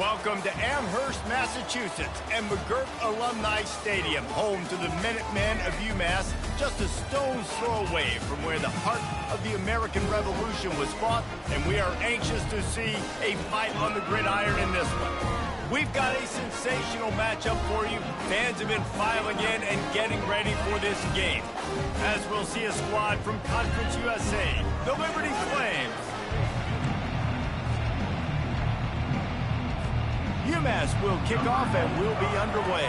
Welcome to Amherst, Massachusetts, and McGirt Alumni Stadium, home to the Minutemen of UMass, just a stone's throw away from where the heart of the American Revolution was fought, and we are anxious to see a fight on the gridiron in this one. We've got a sensational matchup for you. Fans have been filing in and getting ready for this game, as we'll see a squad from Conference USA, the Liberty Flames. UMass will kick off and will be underway.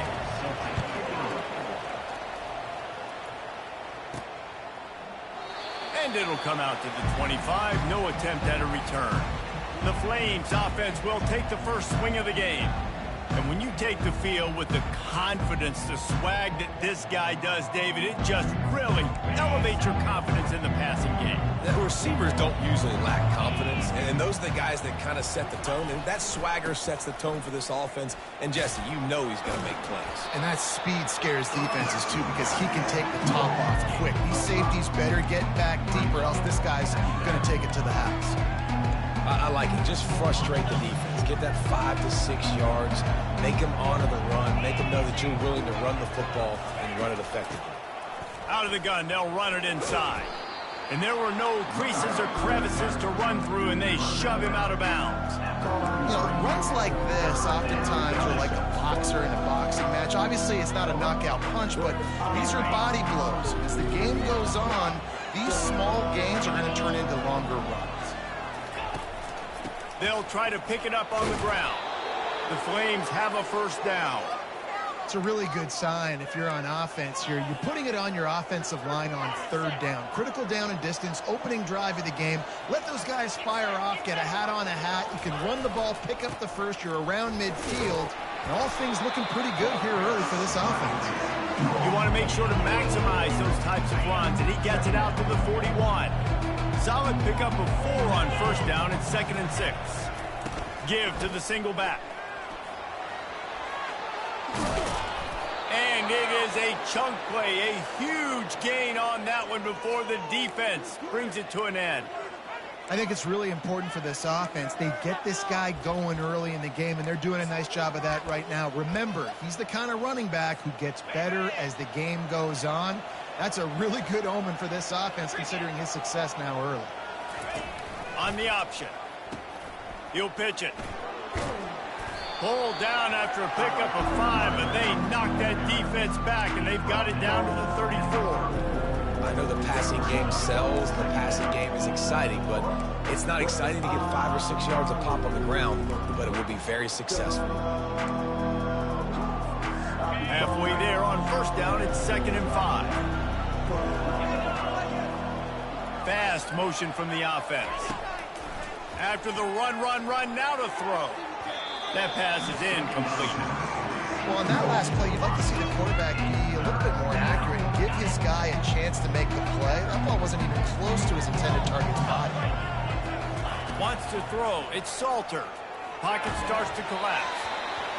And it'll come out to the 25. No attempt at a return. The Flames offense will take the first swing of the game. And when you take the field with the confidence, the swag that this guy does, David, it just really elevates your confidence in the passing game. The receivers don't usually lack confidence, and those are the guys that kind of set the tone. And that swagger sets the tone for this offense. And, Jesse, you know he's going to make plays. And that speed scares defenses, too, because he can take the top off quick. These safeties better get back deep, or else this guy's going to take it to the house. I like it. Just frustrate the defense. Get that 5 to 6 yards. Make them honor the run. Make them know that you're willing to run the football and run it effectively. Out of the gun, they'll run it inside. And there were no creases or crevices to run through, and they shove him out of bounds. You know, runs like this oftentimes are like a boxer in a boxing match. Obviously, it's not a knockout punch, but these are body blows. As the game goes on, these small gains are going to turn into longer runs. They'll try to pick it up on the ground. The Flames have a first down. It's a really good sign if you're on offense here. You're putting it on your offensive line on third down. Critical down and distance, opening drive of the game. Let those guys fire off, get a hat on a hat. You can run the ball, pick up the first. You're around midfield. And all things looking pretty good here early for this offense. You want to make sure to maximize those types of runs, and he gets it out to the 41. Solid pickup of 4 on first down and 2nd and 6. Give to the single back. And it is a chunk play, a huge gain on that one before the defense brings it to an end. I think it's really important for this offense. They get this guy going early in the game, and they're doing a nice job of that right now. Remember, he's the kind of running back who gets better as the game goes on. That's a really good omen for this offense, considering his success now early. On the option. He'll pitch it. Pulled down after a pickup of 5, and they knock that defense back, and they've got it down to the 34. I know the passing game sells, the passing game is exciting, but it's not exciting to get 5 or 6 yards a pop on the ground, but it will be very successful. Halfway there on first down, it's 2nd and 5. Fast motion from the offense. After the run, now to throw. That pass is incomplete. Well, on that last play, you'd like to see the quarterback be a little bit more accurate and give his guy a chance to make the play. That ball wasn't even close to his intended target's body. Wants to throw. It's Salter. Pocket starts to collapse.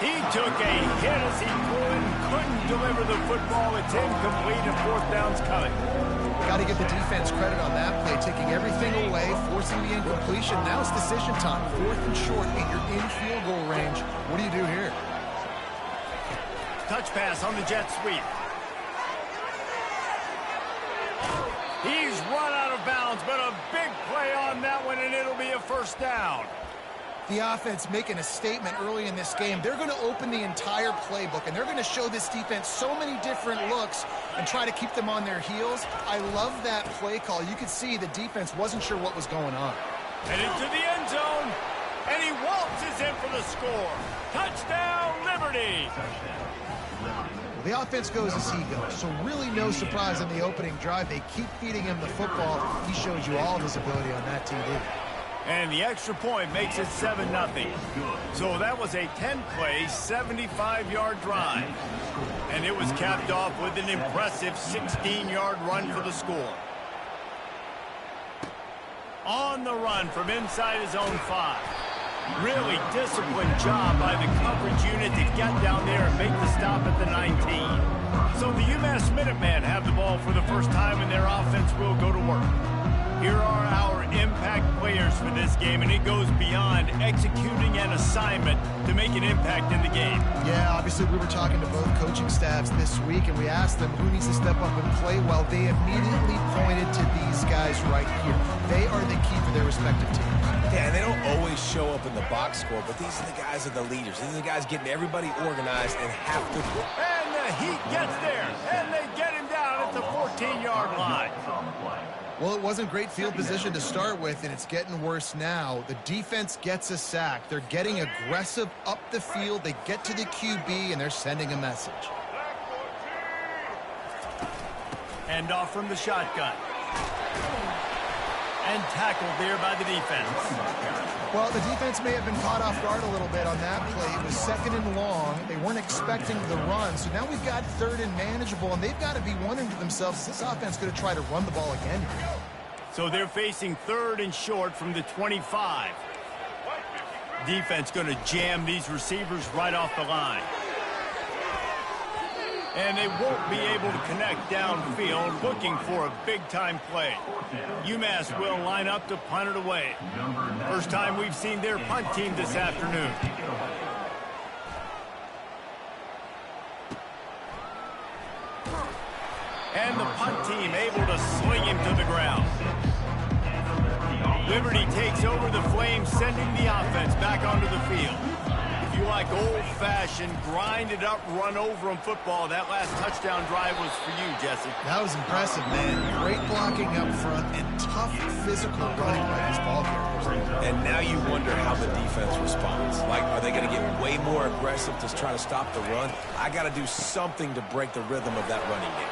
He took a hit as he couldn't deliver the football. It's incomplete, and 4th down's coming. Got to give the defense credit on that play, taking everything away, forcing the incompletion. Now it's decision time. 4th and short, and you're in field goal range. What do you do here? Touch pass on the jet sweep. He's run out of bounds, but a big play on that one, and it'll be a first down. The offense making a statement early in this game. They're going to open the entire playbook, and they're going to show this defense so many different looks and try to keep them on their heels. I love that play call. You could see the defense wasn't sure what was going on. And into the end zone, and he waltzes in for the score. Touchdown, Liberty! The offense goes as he goes, so really no surprise on the opening drive. They keep feeding him the football. He shows you all of his ability on that TD. And the extra point makes it 7-0. So that was a 10-play, 75-yard drive. And it was capped off with an impressive 16-yard run for the score. On the run from inside his own 5. Really disciplined job by the coverage unit to get down there and make the stop at the 19. So the UMass Minutemen have the ball for the first time, and their offense will go to work. Here are our impact players for this game, and it goes beyond executing an assignment to make an impact in the game. Yeah, obviously we were talking to both coaching staffs this week, and we asked them who needs to step up and play well. They immediately pointed to these guys right here. They are the key for their respective teams. Yeah, and they don't always show up in the box score, but these are the guys that are the leaders. These are the guys getting everybody organized and have to... And the Heat gets there, and they get him down at the 14-yard line. Well, it wasn't great field position to start with, and it's getting worse now. The defense gets a sack. They're getting aggressive up the field. They get to the QB, and they're sending a message. And off from the shotgun. And tackled there by the defense. Well, the defense may have been caught off guard a little bit on that play. It was 2nd and long. They weren't expecting the run. So now we've got 3rd and manageable, and they've got to be wondering to themselves, this offense going to try to run the ball again here? So they're facing 3rd and short from the 25. Defense going to jam these receivers right off the line. And they won't be able to connect downfield, looking for a big-time play. UMass will line up to punt it away. First time we've seen their punt team this afternoon. And the punt team able to sling him to the ground. Liberty takes over the Flames, sending the offense back onto the field. If you like old-fashioned, grind-it-up, run-over-'em football, that last touchdown drive was for you, Jesse. That was impressive, man. Great blocking up front and tough physical running by these ball carriers. And now you wonder how the defense responds. Like, are they going to get way more aggressive to try to stop the run? I got to do something to break the rhythm of that running game.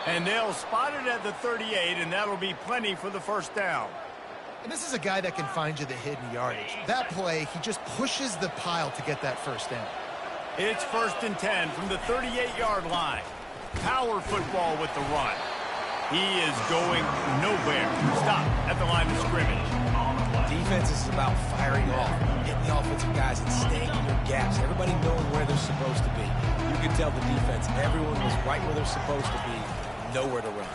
And they'll spot it at the 38, and that'll be plenty for the first down. And this is a guy that can find you the hidden yardage. That play, he just pushes the pile to get that first down. It's 1st and 10 from the 38-yard line. Power football with the run. He is going nowhere. Stop at the line of scrimmage. Defense is about firing off, getting the offensive guys and staying in their gaps. Everybody knowing where they're supposed to be. You can tell the defense, everyone was right where they're supposed to be, nowhere to run.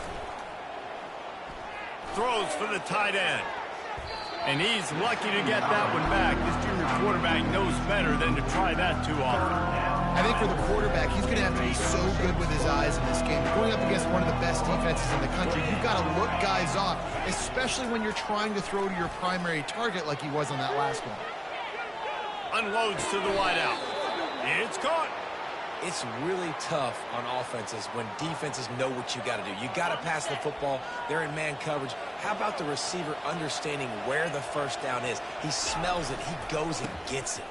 Throws for the tight end. And he's lucky to get that one back. This junior quarterback knows better than to try that too often. I think for the quarterback, he's going to have to be so good with his eyes in this game. Going up against one of the best defenses in the country, you've got to look guys off, especially when you're trying to throw to your primary target like he was on that last one. Unloads to the wideout. It's caught. It's really tough on offenses when defenses know what you got to do. You got to pass the football. They're in man coverage. How about the receiver understanding where the first down is? He smells it. He goes and gets it.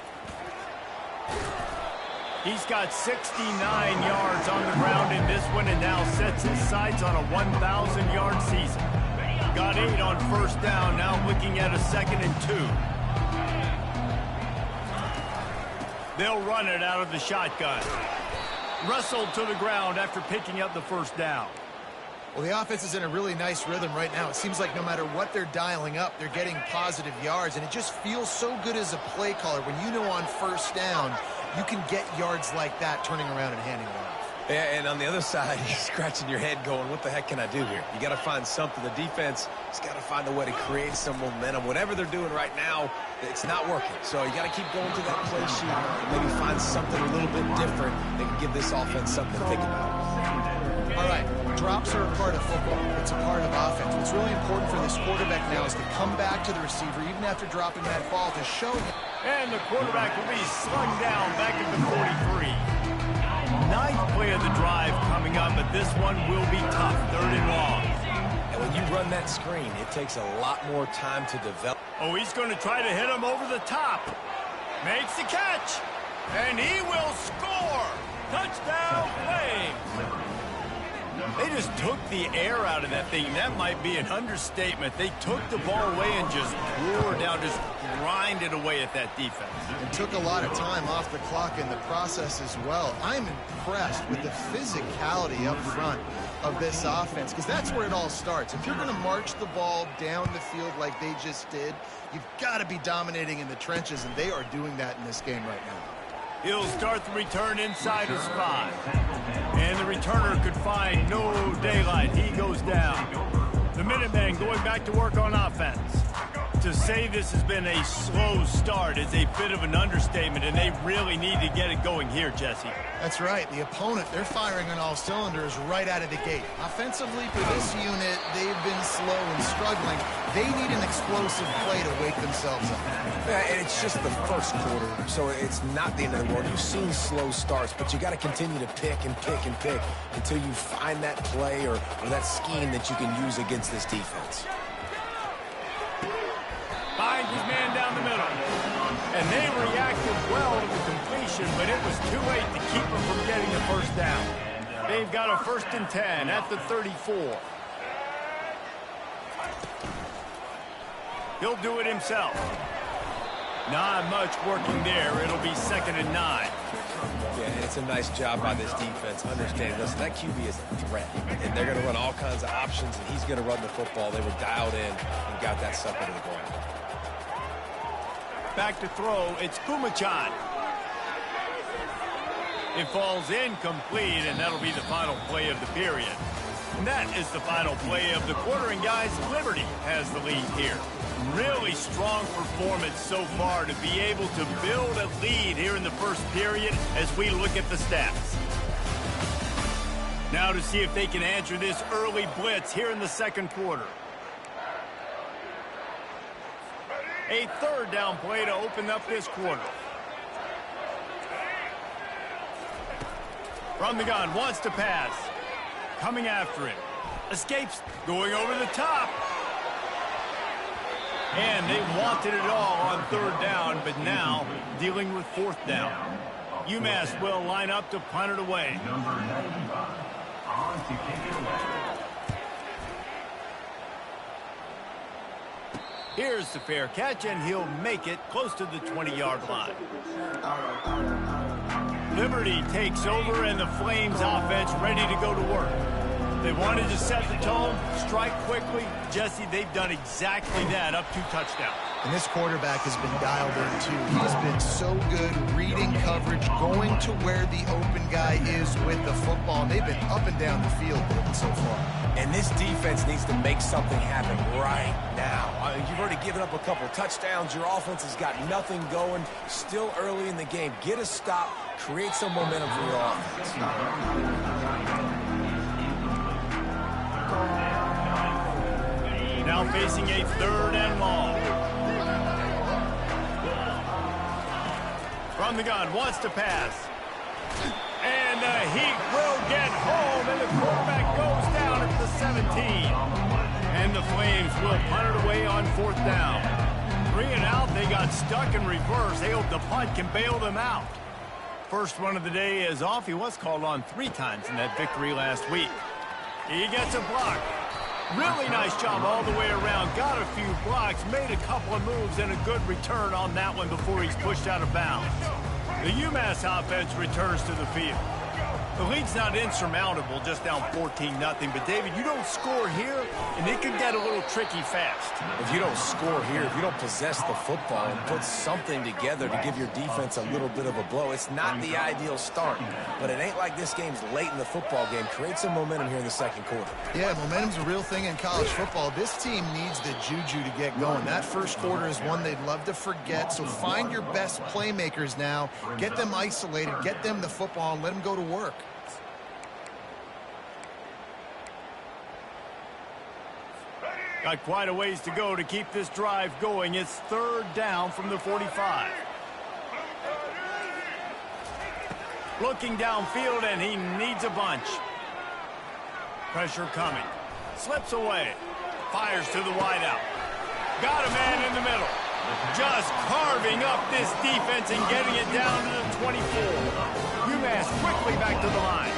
He's got 69 yards on the ground in this one and now sets his sights on a 1,000-yard season. Got 8 on first down, now looking at a 2nd and 2. They'll run it out of the shotgun. Wrestled to the ground after picking up the first down. Well, the offense is in a really nice rhythm right now. It seems like no matter what they're dialing up, they're getting positive yards, and it just feels so good as a play caller when you know on first down you can get yards like that turning around and handing it off. Yeah, and on the other side, you're scratching your head going, what the heck can I do here? You got to find something. The defense has got to find a way to create some momentum. Whatever they're doing right now, it's not working. So you got to keep going to that play sheet and maybe find something a little bit different that can give this offense something to think about. All right, drops are a part of football. It's a part of offense. What's really important for this quarterback now is to come back to the receiver, even after dropping that ball, to show him. And the quarterback will be slung down back at the 43. 9th play of the drive coming up, but this one will be tough. 3rd and long. And when you run that screen, it takes a lot more time to develop. Oh, he's going to try to hit him over the top. Makes the catch. And he will score. Touchdown, Flames. They just took the air out of that thing. That might be an understatement. They took the ball away and just tore down, just grinded away at that defense. And took a lot of time off the clock in the process as well. I'm impressed with the physicality up front of this offense, because that's where it all starts. If you're going to march the ball down the field like they just did, you've got to be dominating in the trenches, and they are doing that in this game right now. He'll start the return inside his 5. And the returner could find no daylight. He goes down. The Minutemen going back to work on offense. To say this has been a slow start is a bit of an understatement, and they really need to get it going here, Jesse. That's right. The opponent, they're firing on all cylinders right out of the gate. Offensively, for this unit, they've been slow and struggling. They need an explosive play to wake themselves up. Yeah, and it's just the first quarter, so it's not the end of the world. You've seen slow starts, but you got to continue to pick and pick and pick until you find that play or that scheme that you can use against this defense. Finds his man down the middle. And they reacted well to the completion, but it was too late to keep them from getting the first down. They've got a 1st and 10 at the 34. He'll do it himself. Not much working there. It'll be 2nd and 9. Yeah, and it's a nice job by this defense. Understand, listen, that QB is a threat. And they're going to run all kinds of options, and he's going to run the football. They were dialed in and got that sucker to the ground. Back to throw, it's Kumachan. It falls incomplete, and that'll be the final play of the period. And that is the final play of the quarter, and guys, Liberty has the lead here. Really strong performance so far to be able to build a lead here in the first period as we look at the stats. Now to see if they can answer this early blitz here in the second quarter. A 3rd down play to open up this quarter. From the gun, wants to pass. Coming after him. Escapes, going over the top. And they wanted it all on 3rd down, but now dealing with 4th down. UMass will line up to punt it away. Here's the fair catch, and he'll make it close to the 20-yard line. Liberty takes over, and the Flames offense ready to go to work. They wanted to set the tone, strike quickly. Jesse, they've done exactly that, up 2 touchdowns. And this quarterback has been dialed in, too. He's been so good reading coverage, going to where the open guy is with the football. And they've been up and down the field so far. And this defense needs to make something happen right now. You've already given up a couple touchdowns. Your offense has got nothing going. Still early in the game. Get a stop. Create some momentum for your offense. Now facing a 3rd and long. From the gun, wants to pass. And the Heat will get home, and the quarterback goes down at the 17. And the Flames will punt it away on 4th down. 3 and out, they got stuck in reverse. They hope the punt can bail them out. First one of the day is off. He was called on 3 times in that victory last week. He gets a block. Really nice job all the way around. Got a few blocks, made a couple of moves, and a good return on that one before he's pushed out of bounds. The UMass offense returns to the field. The lead's not insurmountable, just down 14-0. But, David, you don't score here, and it could get a little tricky fast. If you don't score here, if you don't possess the football and put something together to give your defense a little bit of a blow, it's not the ideal start. But it ain't like this game's late in the football game. Create some momentum here in the second quarter. Yeah, momentum's a real thing in college football. This team needs the juju to get going. That first quarter is one they'd love to forget. So find your best playmakers now. Get them isolated. Get them the football and let them go to work. Got quite a ways to go to keep this drive going. It's 3rd down from the 45. Looking downfield, and he needs a bunch. Pressure coming. Slips away. Fires to the wideout. Got a man in the middle. Just carving up this defense and getting it down to the 24. UMass quickly back to the line.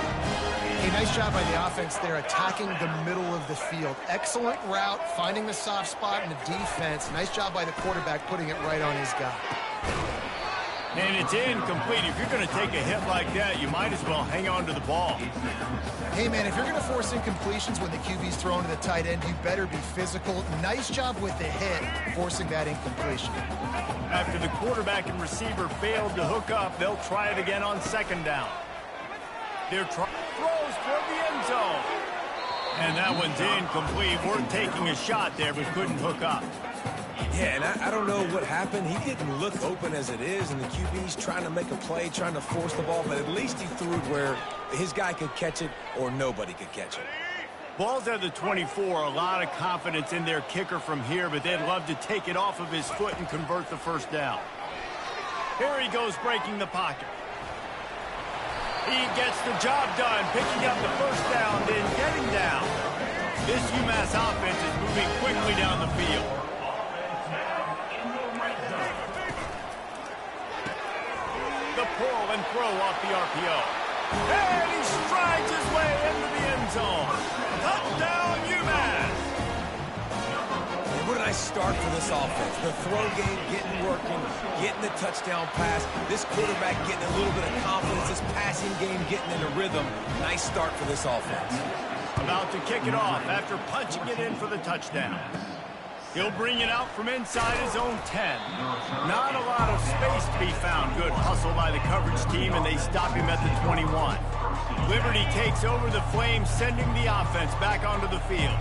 Hey, nice job by the offense there, attacking the middle of the field. Excellent route, finding the soft spot in the defense. Nice job by the quarterback putting it right on his guy. And it's incomplete. If you're going to take a hit like that, you might as well hang on to the ball. Hey, man, if you're going to force incompletions when the QB's thrown to the tight end, you better be physical. Nice job with the hit, forcing that incompletion. After the quarterback and receiver failed to hook up, they'll try it again on 2nd down. They're throws toward the end zone. And that one's incomplete. Worth taking a shot there, but couldn't hook up. Yeah, and I don't know what happened. He didn't look open as it is, and the QB's trying to make a play, trying to force the ball, but at least he threw it where his guy could catch it or nobody could catch it. Ball's at the 24. A lot of confidence in their kicker from here, but they'd love to take it off of his foot and convert the first down. Here he goes, breaking the pocket. He gets the job done, picking up the first down, then getting down. This UMass offense is moving quickly down the field. The pull and throw off the RPO. And he strides his way into the end zone. Touchdown, UMass! What a nice start for this offense. The throw game getting working, getting the touchdown pass. This quarterback getting a little bit of confidence. This passing game getting in a rhythm. Nice start for this offense. About to kick it off after punching it in for the touchdown. He'll bring it out from inside his own 10. Not a lot of space to be found. Good hustle by the coverage team, and they stop him at the 21. Liberty takes over the Flames, sending the offense back onto the field.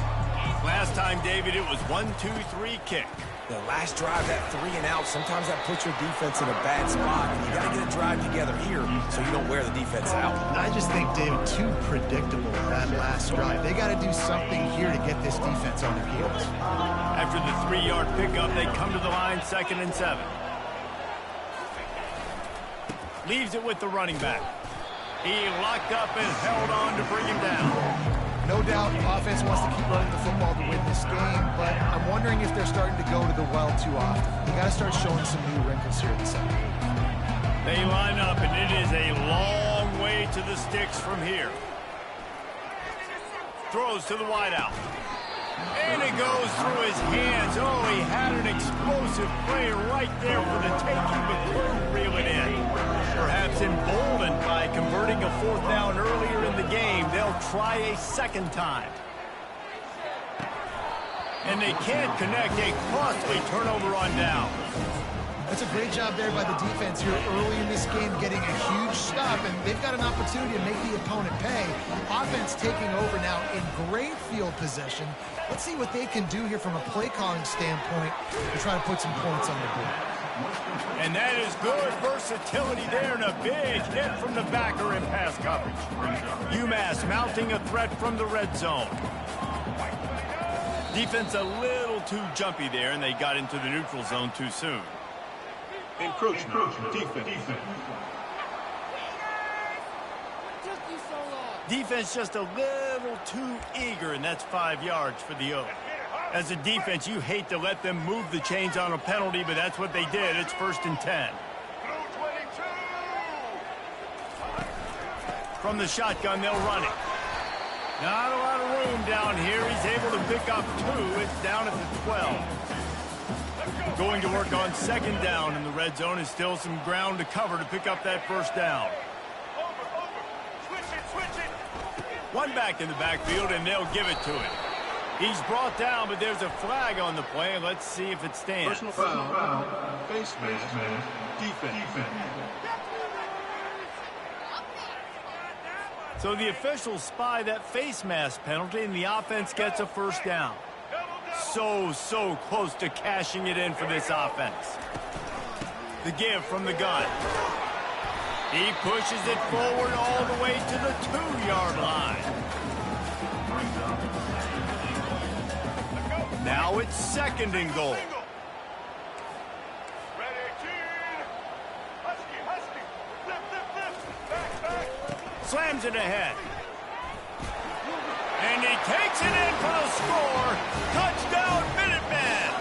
Last time, David, it was 1-2-3 kick. The last drive, that 3 and out, sometimes that puts your defense in a bad spot. You got to get a drive together here so you don't wear the defense out. I just think, David, too predictable that last drive. They got to do something here to get this defense on their heels. After the 3-yard pickup, they come to the line, 2nd and 7. Leaves it with the running back. He locked up and held on to bring him down. No doubt, offense wants to keep running the football to win this game, but I'm wondering if they're starting to go to the well too often. They got to start showing some new wrinkles here in the second. They line up, and it is a long way to the sticks from here. Throws to the wideout. And it goes through his hands. Oh, he had an explosive play right there for the taking, but couldn't reel it in. Perhaps emboldened by converting a 4th down earlier in the game, they'll try a second time. And they can't connect. A costly turnover on down. That's a great job there by the defense here early in this game, getting a huge stop, and they've got an opportunity to make the opponent pay. Offense taking over now in great field position. Let's see what they can do here from a play calling standpoint to try to put some points on the board. And that is good versatility there, and a big hit from the backer in pass coverage. UMass mounting a threat from the red zone. Defense a little too jumpy there, and they got into the neutral zone too soon. Encroachment. Defense. Defense just a little too eager, and that's 5 yards for the O. As a defense, you hate to let them move the chains on a penalty, but that's what they did. It's 1st and 10. From the shotgun, they'll run it. Not a lot of room down here. He's able to pick up 2. It's down at the 12. Going to work on 2nd down in the red zone is still some ground to cover to pick up that 1st down. One back in the backfield, and they'll give it to him. He's brought down, but there's a flag on the play. Let's see if it stands. Personal foul. Face mask. Defense. So the officials spy that face mask penalty, and the offense gets a 1st down. So close to cashing it in for this offense. The give from the gun. He pushes it forward all the way to the 2-yard line. Now it's 2nd and goal. Slams it ahead. And he takes it in for the score. Touchdown, Minutemen!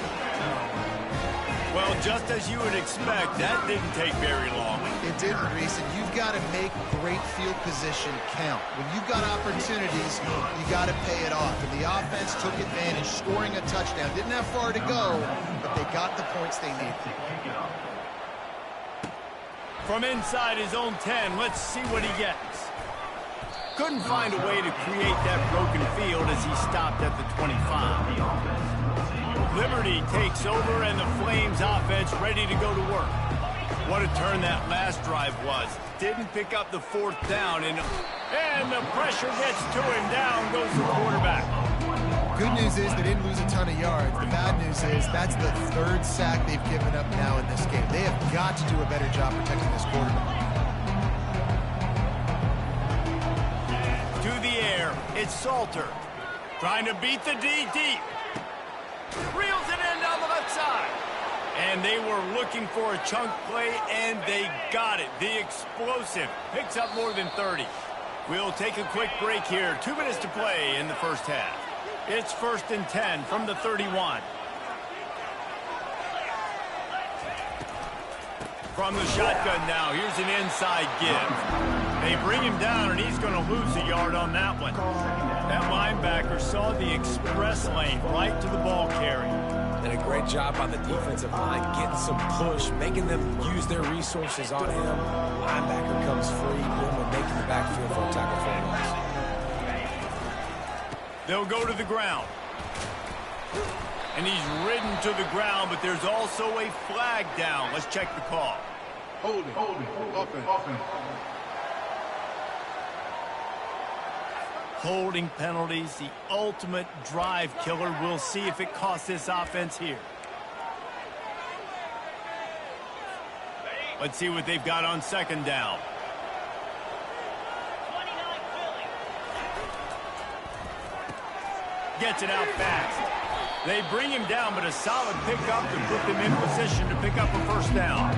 Well, just as you would expect, that didn't take very long. It didn't, Reese, and you've got to make great field position count. When you've got opportunities, you got to pay it off. And the offense took advantage, scoring a touchdown. Didn't have far to go, but they got the points they needed. From inside his own 10, let's see what he gets. Couldn't find a way to create that broken field as he stopped at the 25. Liberty takes over, and the Flames offense ready to go to work. What a turn that last drive was. Didn't pick up the fourth down, and the pressure gets to him. Down goes the quarterback. Good news is they didn't lose a ton of yards. The bad news is that's the third sack they've given up now in this game. They have got to do a better job protecting this quarterback. To the air, it's Salter. Trying to beat the D deep. Reels it in down the left side. And they were looking for a chunk play, and they got it. The explosive picks up more than 30. We'll take a quick break here. 2 minutes to play in the first half. It's 1st and 10 from the 31. From the shotgun now, here's an inside give. They bring him down, and he's going to lose a yard on that one. That linebacker saw the express lane right to the ball carrier. And a great job by the defensive line, getting some push, making them use their resources on him. Linebacker comes free, boom, and making the backfield for a tackle for a loss. They'll go to the ground. And he's ridden to the ground, but there's also a flag down. Let's check the call. Holding, offense. Holding penalties, the ultimate drive killer. We'll see if it costs this offense here. Let's see what they've got on 2nd down. Gets it out fast. They bring him down, but a solid pickup to put them in position to pick up a 1st down.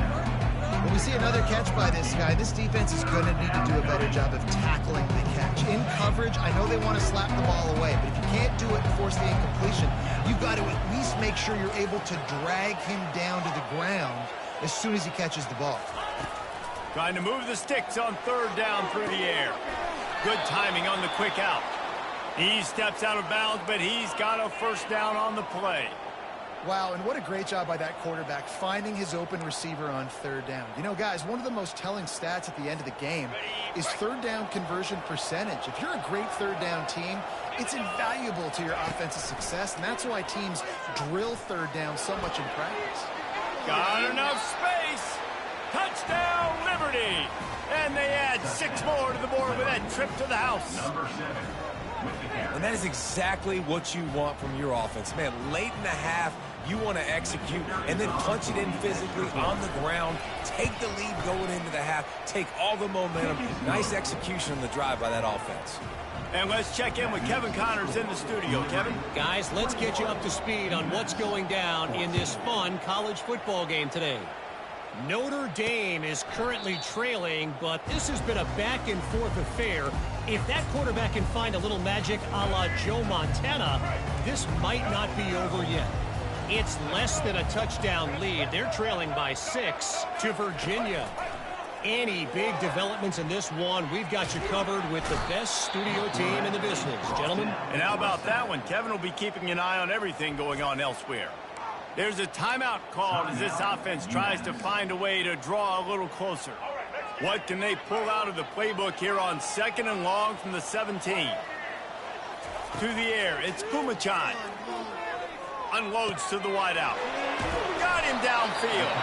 When we see another catch by this guy, this defense is going to need to do a better job of tackling the catch. In coverage, I know they want to slap the ball away, but if you can't do it and force the incompletion, you've got to at least make sure you're able to drag him down to the ground as soon as he catches the ball. Trying to move the sticks on 3rd down through the air. Good timing on the quick out. He steps out of bounds, but he's got a 1st down on the play. Wow, and what a great job by that quarterback finding his open receiver on 3rd down. You know, guys, one of the most telling stats at the end of the game is 3rd down conversion percentage. If you're a great 3rd down team, it's invaluable to your offensive success, and that's why teams drill 3rd down so much in practice. Got enough space. Touchdown, Liberty. And they add 6 more to the board with that trip to the house. And that is exactly what you want from your offense. Man, late in the half, you want to execute and then punch it in physically on the ground, take the lead going into the half, take all the momentum. Nice execution on the drive by that offense. And let's check in with Kevin Connors in the studio. Kevin? Guys, let's get you up to speed on what's going down in this fun college football game today. Notre Dame is currently trailing, but this has been a back-and-forth affair. If that quarterback can find a little magic a la Joe Montana, this might not be over yet. It's less than a touchdown lead. They're trailing by 6 to Virginia. Any big developments in this one, we've got you covered with the best studio team in the business, gentlemen. And how about that one? Kevin will be keeping an eye on everything going on elsewhere. There's a timeout called as this offense tries to find a way to draw a little closer. What can they pull out of the playbook here on 2nd and long from the 17? To the air, it's Pumachan. Unloads to the wideout. Got him downfield.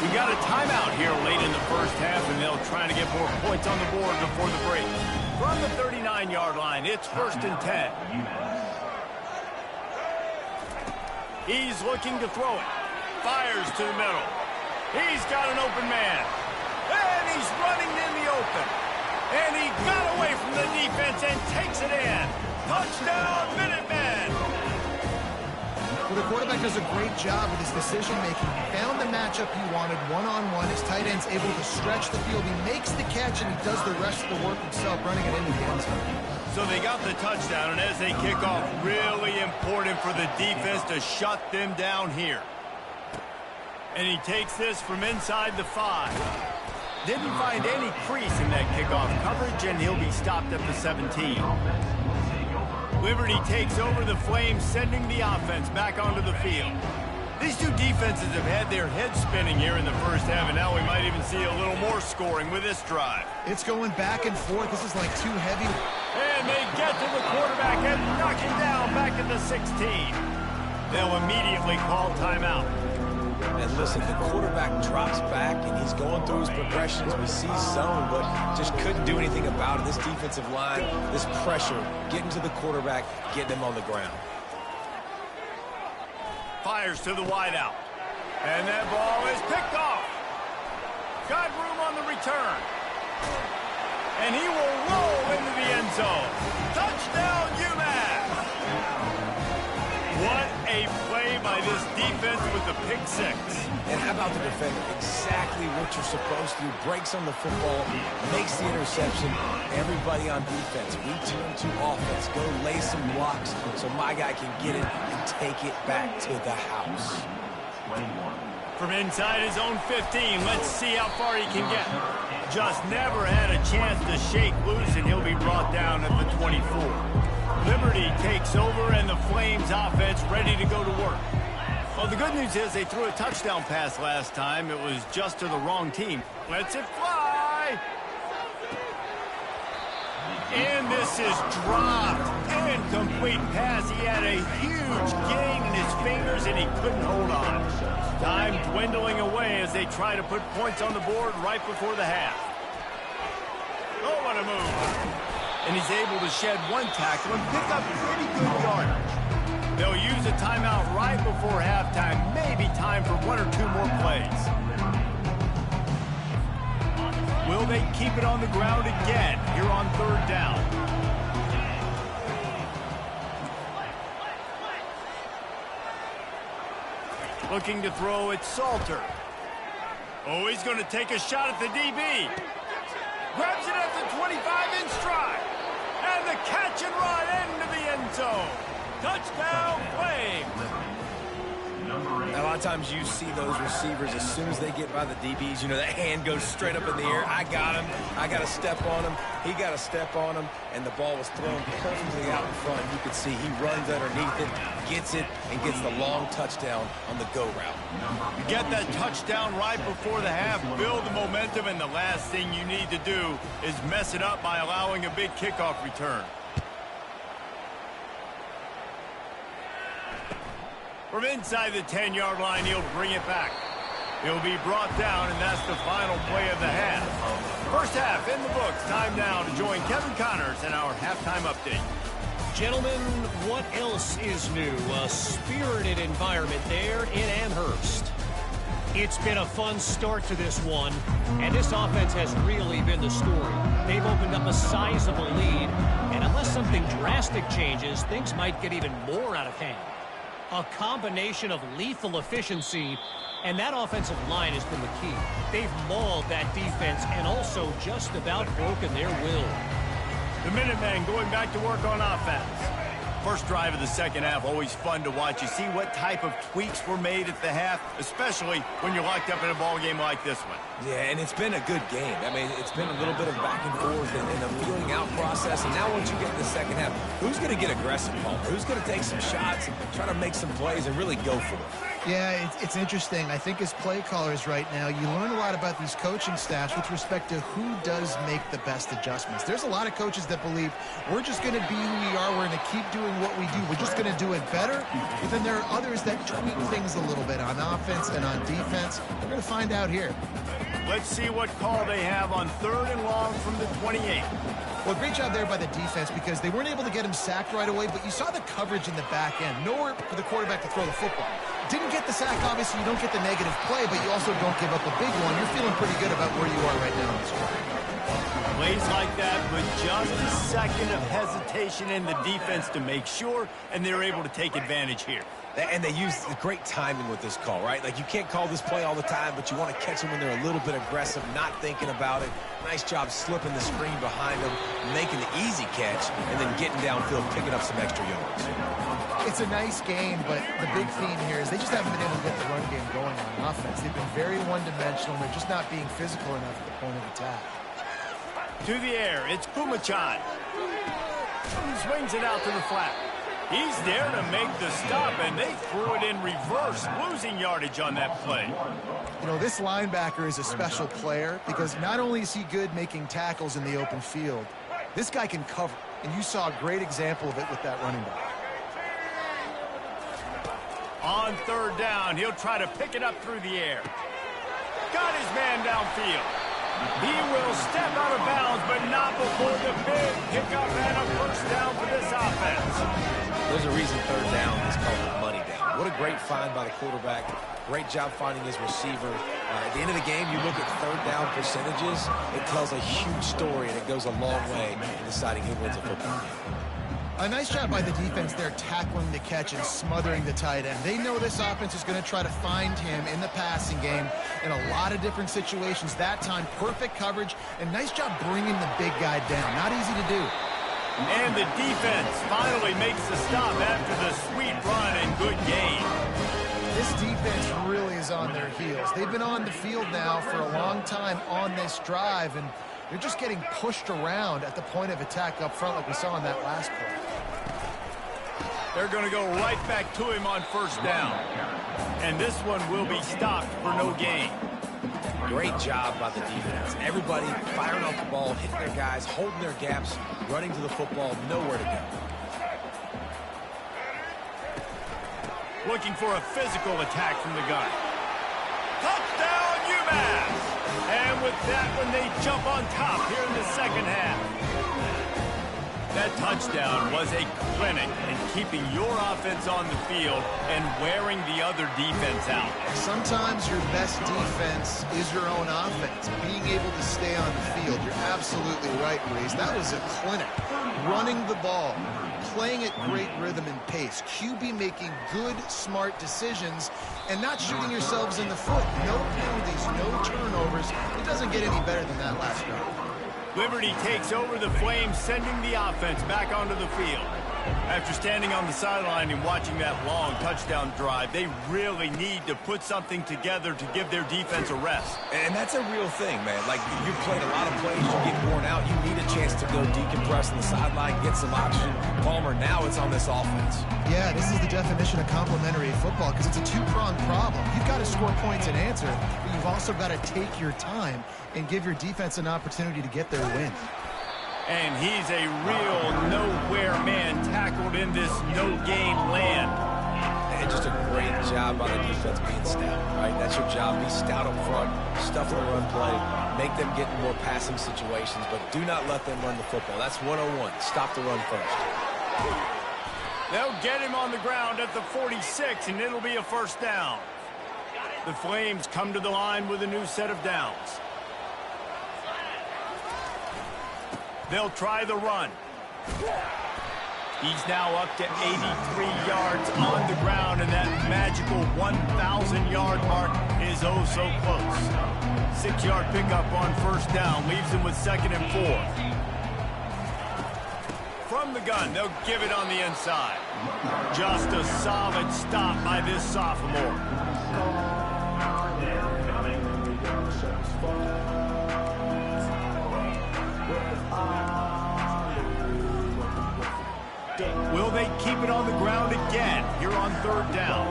We got a timeout here late in the first half, and they'll try to get more points on the board before the break. From the 39-yard line, it's 1st and 10. He's looking to throw it. Fires to the middle. He's got an open man. And he's running in the open. And he got away from the defense and takes it in. Touchdown, Minutemen! Well, the quarterback does a great job with his decision-making. He found the matchup he wanted one-on-one. His tight end's able to stretch the field. He makes the catch, and he does the rest of the work himself, running it into the end zone. So they got the touchdown, and as they kick off, really important for the defense to shut them down here. And he takes this from inside the 5. Didn't find any crease in that kickoff coverage, and he'll be stopped at the 17. Liberty takes over the Flames, sending the offense back onto the field. These two defenses have had their heads spinning here in the first half, and now we might even see a little more scoring with this drive. It's going back and forth. This is like too heavy. And they get to the quarterback and knock him down back at the 16. They'll immediately call timeout. And listen, the quarterback drops back, and he's going through his progressions. We see zone, but just couldn't do anything about it. This defensive line, this pressure, getting to the quarterback, getting him on the ground. Fires to the wideout. And that ball is picked off. Got room on the return. And he will roll into the end zone. Touchdown, UMass! What a play by this defense with the pick six. And how about the defender? Exactly what you're supposed to do. Breaks on the football, makes the interception. Everybody on defense, we turn to offense. Go lay some blocks so my guy can get it and take it back to the house. From inside his own 15, let's see how far he can get. Just never had a chance to shake loose, and he'll be brought down at the 24. Liberty takes over, and the Flames offense ready to go to work. Well, the good news is they threw a touchdown pass last time. It was just to the wrong team. Lets it fly. And this is dropped. Incomplete pass. He had a huge gain in his fingers, and he couldn't hold on. Time dwindling away as they try to put points on the board right before the half. Oh, what a move. And he's able to shed one tackle and pick up pretty good yardage. They'll use a timeout right before halftime. Maybe time for one or two more plays. Will they keep it on the ground again here on third down? Looking to throw, it's Salter. Oh, he's going to take a shot at the DB. Grabs it at the 25 in stride. And the catch and run into the end zone. Touchdown, Flames. A lot of times you see those receivers, as soon as they get by the DBs, you know, that hand goes straight up in the air. I got him. I got to step on him. He got to step on him. And the ball was thrown perfectly out in front. You could see he runs underneath it, gets it, and gets the long touchdown on the go route. You get that touchdown right before the half, build the momentum, and the last thing you need to do is mess it up by allowing a big kickoff return. From inside the 10-yard line, he'll bring it back. He'll be brought down, and that's the final play of the half. First half in the books. Time now to join Kevin Connors in our halftime update. Gentlemen, what else is new? A spirited environment there in Amherst. It's been a fun start to this one, and this offense has really been the story. They've opened up a sizable lead, and unless something drastic changes, things might get even more out of hand. A combination of lethal efficiency, and that offensive line has been the key. They've mauled that defense and also just about broken their will. The Minutemen going back to work on offense. First drive of the second half, always fun to watch. You see what type of tweaks were made at the half, especially when you're locked up in a ball game like this one. Yeah, and it's been a good game. I mean, it's been a little bit of back and forth and a feeling out process. And now once you get in the second half, who's going to get aggressive, Paul? Who's going to take some shots and try to make some plays and really go for it? Yeah, it's interesting. I think as play callers right now, you learn a lot about these coaching staffs with respect to who does make the best adjustments. There's a lot of coaches that believe we're just going to be who we are. We're going to keep doing what we do. We're just going to do it better. But then there are others that tweak things a little bit on offense and on defense. We're going to find out here. Let's see what call they have on third and long from the 28. Well, great job there by the defense because they weren't able to get him sacked right away, but you saw the coverage in the back end. Nowhere for the quarterback to throw the football. Didn't get the sack, obviously. You don't get the negative play, but you also don't give up a big one. You're feeling pretty good about where you are right now in this game. Plays like that with just a second of hesitation in the defense to make sure, and they're able to take advantage here. And they use great timing with this call, right? Like, you can't call this play all the time, but you want to catch them when they're a little bit aggressive, not thinking about it. Nice job slipping the screen behind them, making the easy catch, and then getting downfield, picking up some extra yards. It's a nice game, but the big theme here is they just haven't been able to get the run game going on offense. They've been very one-dimensional, and they're just not being physical enough at the point of attack. To the air, it's Pumachan. Swings it out to the flat. He's there to make the stop, and they threw it in reverse, losing yardage on that play. You know, this linebacker is a special player because not only is he good making tackles in the open field, this guy can cover, and you saw a great example of it with that running back. On third down, he'll try to pick it up through the air. Got his man downfield. He will step out of bounds, but not before the big pickup and a first down for this offense. There's a reason third down is called the money down. What a great find by the quarterback. Great job finding his receiver. At the end of the game, you look at third down percentages. It tells a huge story, and it goes a long way in deciding who wins a football game. A nice job by the defense there, tackling the catch and smothering the tight end. They know this offense is going to try to find him in the passing game in a lot of different situations. That time, perfect coverage, and nice job bringing the big guy down. Not easy to do. And the defense finally makes the stop after the sweet run and good gain. This defense really is on their heels. They've been on the field now for a long time on this drive, and they're just getting pushed around at the point of attack up front like we saw in that last play. They're going to go right back to him on first down. And this one will be stopped for no gain. Great job by the defense. Everybody firing off the ball, hitting their guys, holding their gaps, running to the football, nowhere to go. Looking for a physical attack from the gun. Touchdown, UMass! And with that one, they jump on top here in the second half. That touchdown was a clinic in keeping your offense on the field and wearing the other defense out. Sometimes your best defense is your own offense, being able to stay on the field. You're absolutely right, Breeze. That was a clinic. Running the ball, playing at great rhythm and pace. QB making good, smart decisions and not shooting yourselves in the foot. No penalties, no turnovers. It doesn't get any better than that last drive. Liberty takes over the Flames, sending the offense back onto the field. After standing on the sideline and watching that long touchdown drive, they really need to put something together to give their defense a rest. And that's a real thing, man. Like, you've played a lot of plays, you get worn out, you need a chance to go decompress on the sideline, get some oxygen. Palmer, now it's on this offense. Yeah, this is the definition of complementary football because it's a two-pronged problem. You've got to score points and answer, but you've also got to take your time and give your defense an opportunity to get their win. And he's a real nowhere man tackled in this no-game land. And just a great job by the defense being stout, right? That's your job. Be stout up front, stuff the run play, make them get in more passing situations, but do not let them run the football. That's 101. Stop the run first. They'll get him on the ground at the 46, and it'll be a first down. The Flames come to the line with a new set of downs. They'll try the run. He's now up to 83 yards on the ground, and that magical 1,000-yard mark is oh so close. 6-yard pickup on first down leaves him with 2nd and 4. From the gun, they'll give it on the inside. Just a solid stop by this sophomore. Will they keep it on the ground again here on third down?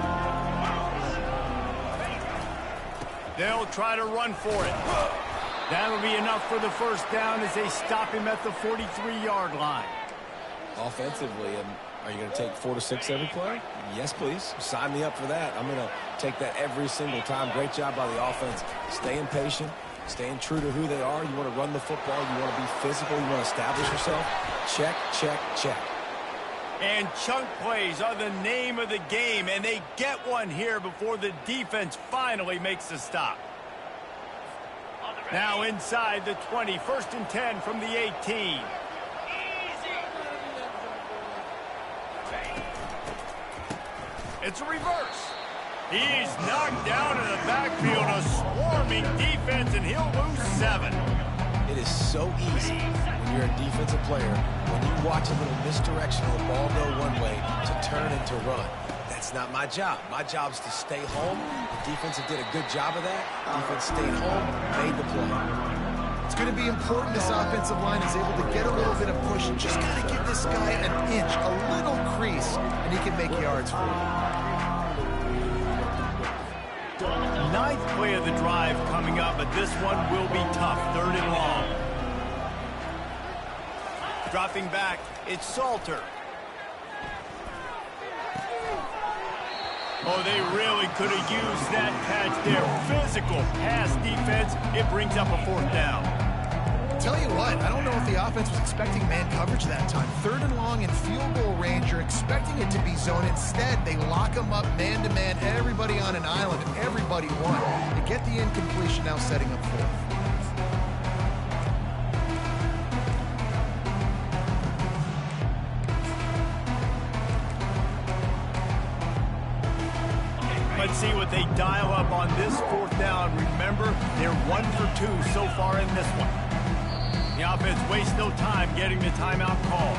They'll try to run for it. That'll be enough for the first down as they stop him at the 43-yard line. Offensively, are you going to take 4 to 6 every play? Yes, please. Sign me up for that. I'm going to take that every single time. Great job by the offense. Staying patient, staying true to who they are. You want to run the football. You want to be physical. You want to establish yourself. Check, check, check. And chunk plays are the name of the game, and they get one here before the defense finally makes the stop. Now inside the 20, 1st and 10 from the 18. It's a reverse. He's knocked down in the backfield, a swarming defense, and he'll lose 7. It is so easy when you're a defensive player, when you watch a little misdirection of the ball go one way, to turn and to run. That's not my job. My job is to stay home. The defense did a good job of that. Defense stayed home, made the play. It's going to be important this offensive line is able to get a little bit of push and just got to give this guy an inch, a little crease, and he can make yards for you. 9th play of the drive coming up, but this one will be tough. 3rd and long. Dropping back, it's Salter. Oh, they really could have used that catch there. Physical pass defense. It brings up a 4th down. Tell you what, I don't know if the offense was expecting man coverage that time. 3rd and long in field goal range. You're expecting it to be zone. Instead, they lock them up man-to-man. Everybody on an island. Everybody won. To get the incompletion, now setting up 4th. Let's see what they dial up on this 4th down. Remember, they're 1 for 2 so far in this one. The offense wastes no time getting the timeout call.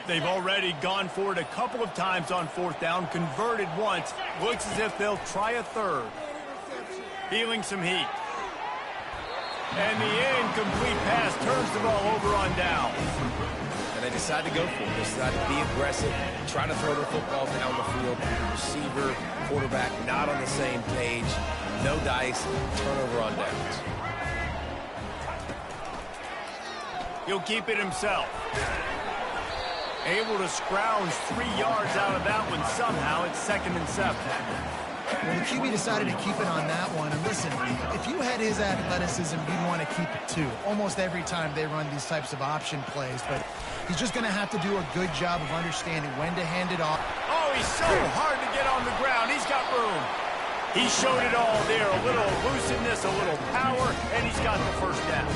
They've already gone for it a couple of times on 4th down, converted once. Looks as if they'll try a 3rd. Feeling some heat. And the incomplete pass turns the ball over on down. And they decide to go for it. They decide to be aggressive, try to throw the football down the field. Receiver, quarterback not on the same page. No dice, turnover on downs. He'll keep it himself. Able to scrounge 3 yards out of that one somehow. It's 2nd and 7. Well, the QB decided to keep it on that one. And listen, if you had his athleticism, you'd want to keep it too. Almost every time they run these types of option plays. But he's just going to have to do a good job of understanding when to hand it off. Oh, he's so hard to get on the ground. He's got room. He showed it all there. A little elusiveness, a little power, and he's got the 1st down.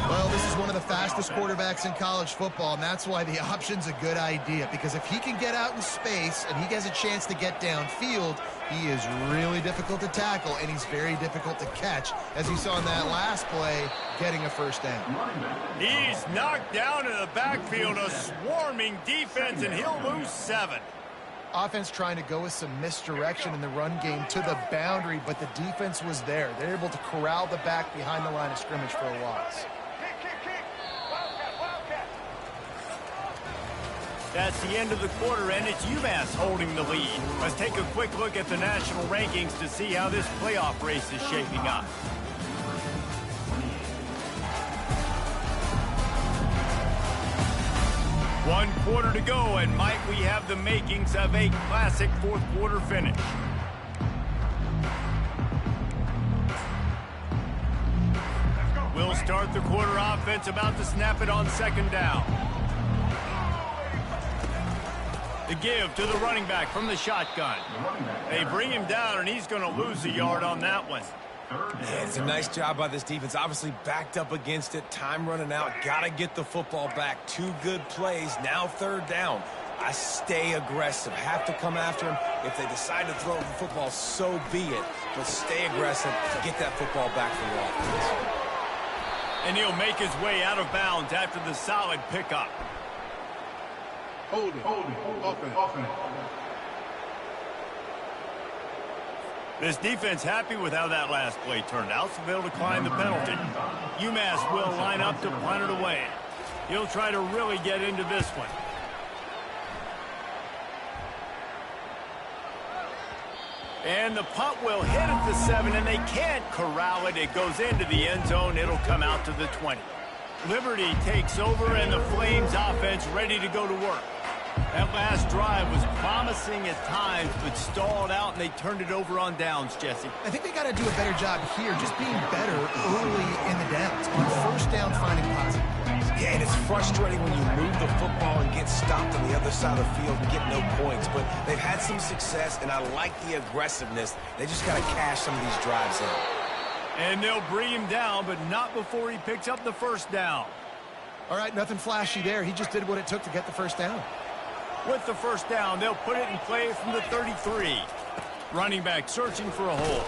Well, this is one of the fastest quarterbacks in college football, and that's why the option's a good idea. Because if he can get out in space and he has a chance to get downfield, he is really difficult to tackle, and he's very difficult to catch, as you saw in that last play, getting a 1st down. He's knocked down in the backfield, a swarming defense, and he'll lose 7. Offense trying to go with some misdirection in the run game to the boundary, but the defense was there. They're able to corral the back behind the line of scrimmage for a loss. That's the end of the quarter, and it's UMass holding the lead. Let's take a quick look at the national rankings to see how this playoff race is shaping up. One quarter to go, and might we have the makings of a classic 4th quarter finish. We'll start the quarter offense, about to snap it on 2nd down. The give to the running back from the shotgun. They bring him down, and he's going to lose a yard on that one. Yeah, it's a nice job by this defense. Obviously backed up against it. Time running out. Got to get the football back. 2 good plays. Now 3rd down. I stay aggressive. Have to come after him. If they decide to throw the football, so be it. But stay aggressive to get that football back for the offense. And he'll make his way out of bounds after the solid pickup. Hold it. Offense. This defense happy with how that last play turned out, so they'll decline the penalty. UMass will line up to punt it away. He'll try to really get into this one. And the punt will hit at the 7, and they can't corral it. It goes into the end zone. It'll come out to the 20. Liberty takes over, and the Flames offense ready to go to work. That last drive was promising at times, but stalled out, and they turned it over on downs, Jesse. I think they got to do a better job here, just being better early in the downs. On 1st down, finding positive plays. Yeah, and it's frustrating when you move the football and get stopped on the other side of the field and get no points. But they've had some success, and I like the aggressiveness. They just got to cash some of these drives in. And they'll bring him down, but not before he picks up the 1st down. All right, nothing flashy there. He just did what it took to get the 1st down. With the 1st down, they'll put it in play from the 33. Running back searching for a hole.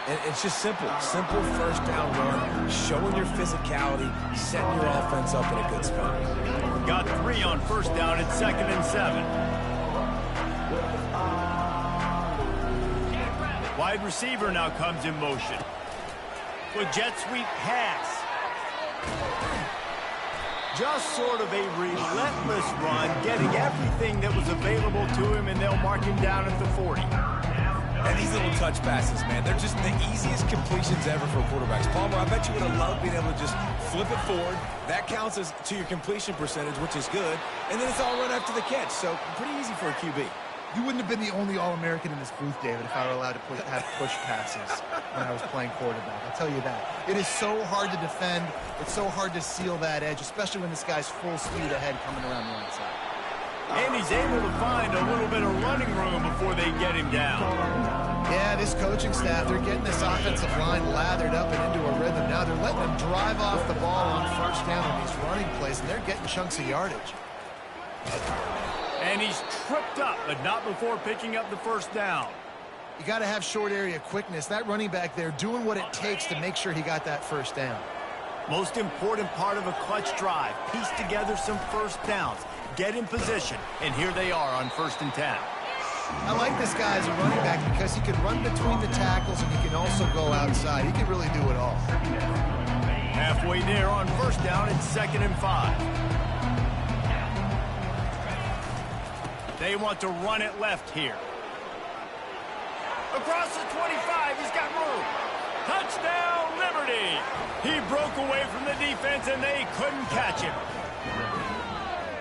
And it's just simple. Simple 1st down run, showing your physicality, setting your offense up in a good spot. Got 3 on 1st down at 2nd and 7. Wide receiver now comes in motion. with jet sweep pass. Just sort of a relentless run, getting everything that was available to him, and they'll mark him down at the 40. And these little touch passes, man, they're just the easiest completions ever for quarterbacks. Palmer, I bet you would have loved being able to just flip it forward. That counts as to your completion percentage, which is good. And then it's all run after the catch, so pretty easy for a QB. You wouldn't have been the only All-American in this booth, David, if I were allowed to have push passes when I was playing quarterback. I'll tell you that. It is so hard to defend. It's so hard to seal that edge, especially when this guy's full speed ahead coming around the outside. And he's able to find a little bit of running room before they get him down. Yeah, this coaching staff, they're getting this offensive line lathered up and into a rhythm. Now they're letting them drive off the ball on first down on these running plays, and they're getting chunks of yardage. And he's tripped up, but not before picking up the first down. You got to have short area quickness. That running back there doing what it takes to make sure he got that first down. Most important part of a clutch drive, piece together some first downs, get in position, and here they are on 1st and 10. I like this guy as a running back because he can run between the tackles and he can also go outside. He can really do it all. Halfway there on first down, it's 2nd and 5. They want to run it left here. Across the 25, he's got room. Touchdown, Liberty! He broke away from the defense, and they couldn't catch him.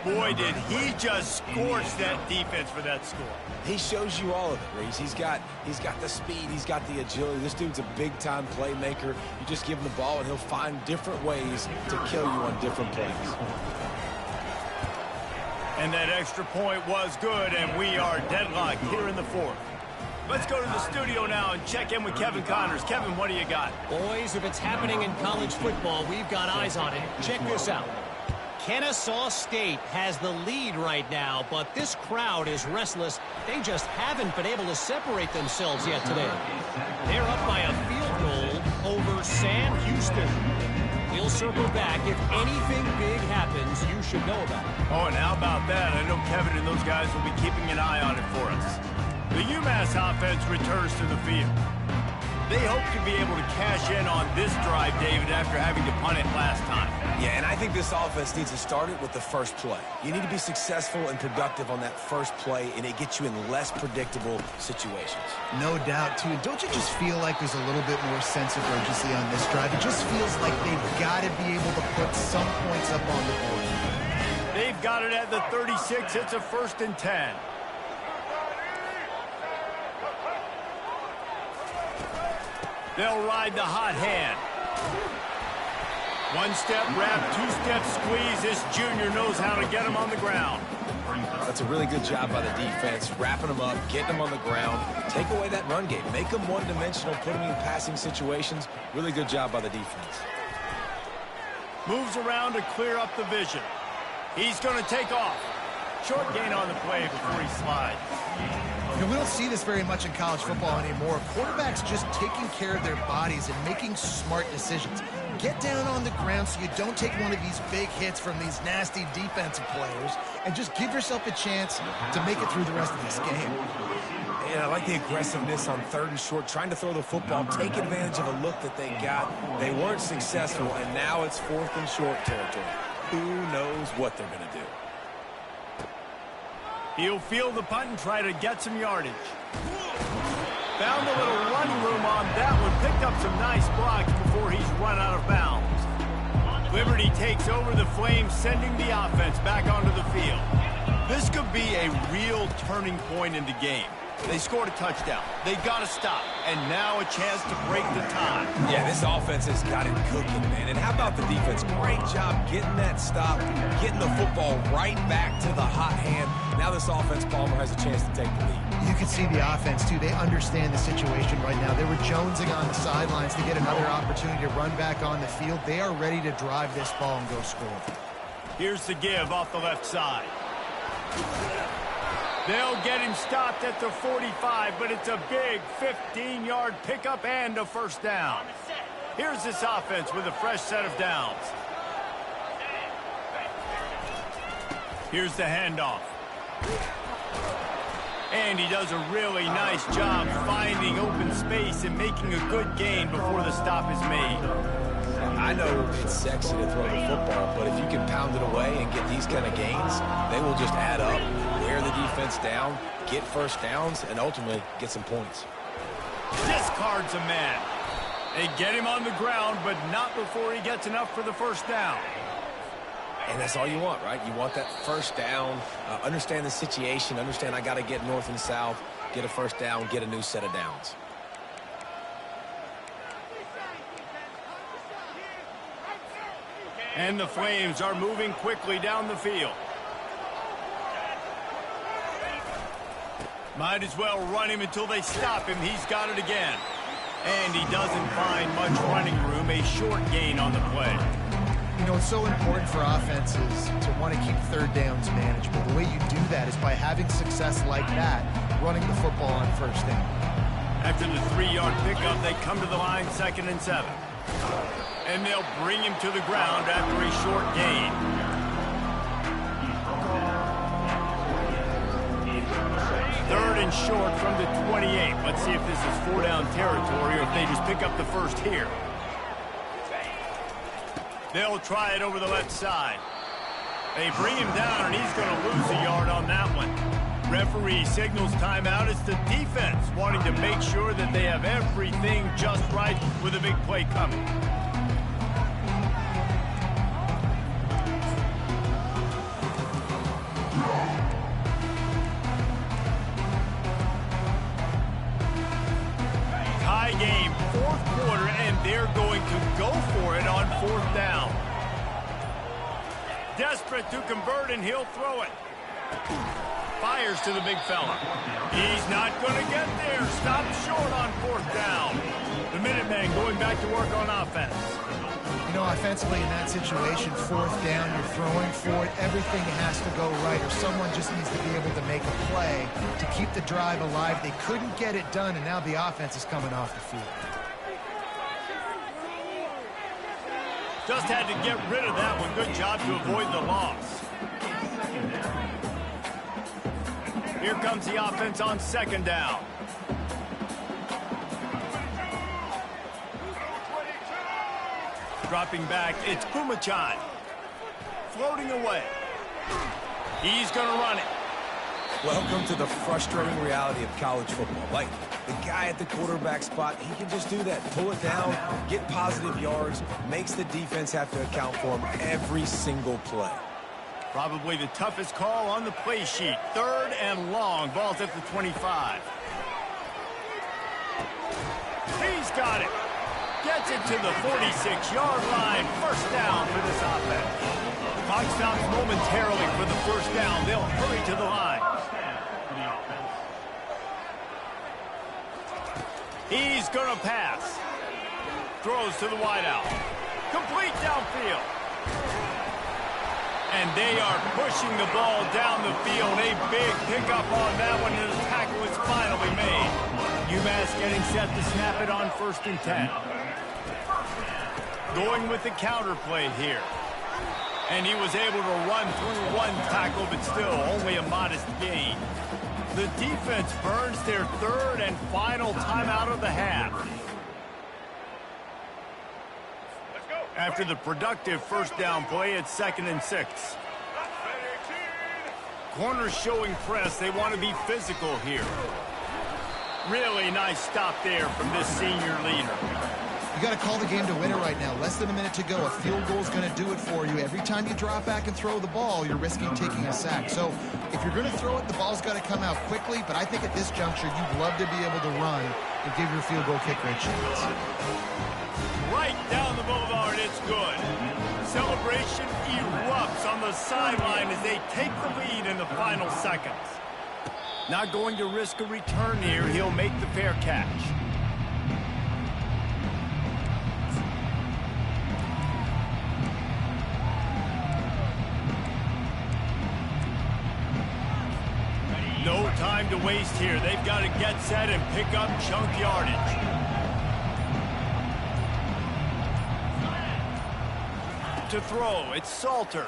Boy, did he just scorch that defense for that score. He shows you all of it, Reese. He's got the speed. He's got the agility. This dude's a big-time playmaker. You just give him the ball, and he'll find different ways to kill you on different plays. And that extra point was good, and we are deadlocked here in the 4th. Let's go to the studio now and check in with Kevin Connors. Kevin, what do you got? Boys, if it's happening in college football, we've got eyes on it. Check this out. Kennesaw State has the lead right now, but this crowd is restless. They just haven't been able to separate themselves yet today. They're up by a field goal over Sam Houston. We'll circle back. If anything big happens, you should know about it. Oh, and how about that? I know Kevin and those guys will be keeping an eye on it for us. The UMass offense returns to the field. They hope to be able to cash in on this drive, David, after having to punt it last time. Yeah, and I think this offense needs to start it with the first play. You need to be successful and productive on that first play, and it gets you in less predictable situations. No doubt, too. Don't you just feel like there's a little bit more sense of urgency on this drive? It just feels like they've got to be able to put some points up on the board. They've got it at the 36. It's a 1st and 10. They'll ride the hot hand. One step wrap, 2-step squeeze. This junior knows how to get him on the ground. That's a really good job by the defense, wrapping them up, getting them on the ground. Take away that run game. Make them one-dimensional, put them in passing situations. Really good job by the defense. Moves around to clear up the vision. He's going to take off. Short gain on the play before he slides. You know, we don't see this very much in college football anymore. Quarterbacks just taking care of their bodies and making smart decisions. Get down on the ground so you don't take one of these big hits from these nasty defensive players and just give yourself a chance to make it through the rest of this game. And I like the aggressiveness on 3rd and short, trying to throw the football, take advantage of a look that they got. They weren't successful, and now it's 4th and short territory. Who knows what they're going to do? He'll field the punt and try to get some yardage. Found a little running room on that one. Picked up some nice blocks before he's run out of bounds. Liberty takes over the Flames, sending the offense back onto the field. This could be a real turning point in the game. They scored a touchdown. They got to stop. And now a chance to break the tie. Yeah, this offense has got it cooking, man. And how about the defense? Great job getting that stop, getting the football right back to the hot hand. Now this offense, Palmer, has a chance to take the lead. You can see the offense, too. They understand the situation right now. They were jonesing on the sidelines to get another opportunity to run back on the field. They are ready to drive this ball and go score. Here's the give off the left side. They'll get him stopped at the 45, but it's a big 15-yard pickup and a first down. Here's this offense with a fresh set of downs. Here's the handoff. And he does a really nice job finding open space and making a good gain before the stop is made. I know it's sexy to throw the football, but if you can pound it away and get these kind of gains, they will just add up, wear the defense down, get first downs, and ultimately get some points. Discards a man. They get him on the ground, but not before he gets enough for the first down. And that's all you want, right? You want that first down, understand the situation, understand I got to get north and south, get a first down, get a new set of downs. And the Flames are moving quickly down the field. Might as well run him until they stop him. He's got it again. And he doesn't find much running room, a short gain on the play. You know, it's so important for offenses to want to keep third downs manageable. The way you do that is by having success like that, running the football on first down. After the 3-yard pickup, they come to the line 2nd and 7. And they'll bring him to the ground after a short gain. Third and short from the 28. Let's see if this is 4-down territory or if they just pick up the first here. They'll try it over the left side. They bring him down, and he's going to lose a yard on that one. Referee signals timeout. It's the defense wanting to make sure that they have everything just right with a big play coming. Tie game, 4th quarter, and they're going to go for it on 4th down. Desperate to convert, and he'll throw it. Fires to the big fella. He's not going to get there. Stopped short on 4th down. The Minutemen going back to work on offense. You know, offensively in that situation, 4th down, you're throwing for it. Everything has to go right, or someone just needs to be able to make a play to keep the drive alive. They couldn't get it done, and now the offense is coming off the field. Just had to get rid of that one. Good job to avoid the loss. Here comes the offense on 2nd down. Dropping back, it's Pumachan. Floating away. He's going to run it. Welcome to the frustrating reality of college football. Like, the guy at the quarterback spot, he can just do that. Pull it down, get positive yards, makes the defense have to account for him every single play. Probably the toughest call on the play sheet. 3rd and long. Ball's at the 25. He's got it. Gets it to the 46-yard line. First down for this offense. Clock stops momentarily for the first down. They'll hurry to the line. He's going to pass. Throws to the wideout. Complete downfield. And they are pushing the ball down the field. A big pickup on that one, and the tackle is finally made. UMass getting set to snap it on 1st and 10. Going with the counter play here. And he was able to run through one tackle, but still only a modest gain. The defense burns their 3rd and final timeout of the half. After the productive first down play, it's 2nd and 6. Corners showing press. They want to be physical here. Really nice stop there from this senior leader. You got to call the game to win it right now. Less than a minute to go. A field goal is going to do it for you. Every time you drop back and throw the ball, you're risking taking a sack. So if you're going to throw it, the ball's got to come out quickly. But I think at this juncture, you'd love to be able to run and give your field goal kicker a chance. Right down the boulevard, it's good. Celebration erupts on the sideline as they take the lead in the final seconds. Not going to risk a return here. He'll make the fair catch. No time to waste here. They've got to get set and pick up chunk yardage. To throw, it's Salter.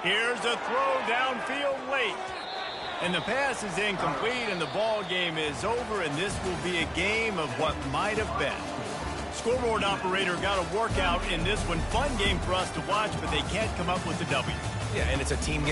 Here's a throw downfield late. And the pass is incomplete, and the ball game is over, and this will be a game of what might have been. Scoreboard operator got a workout in this one. Fun game for us to watch, but they can't come up with the W. Yeah, and it's a team game.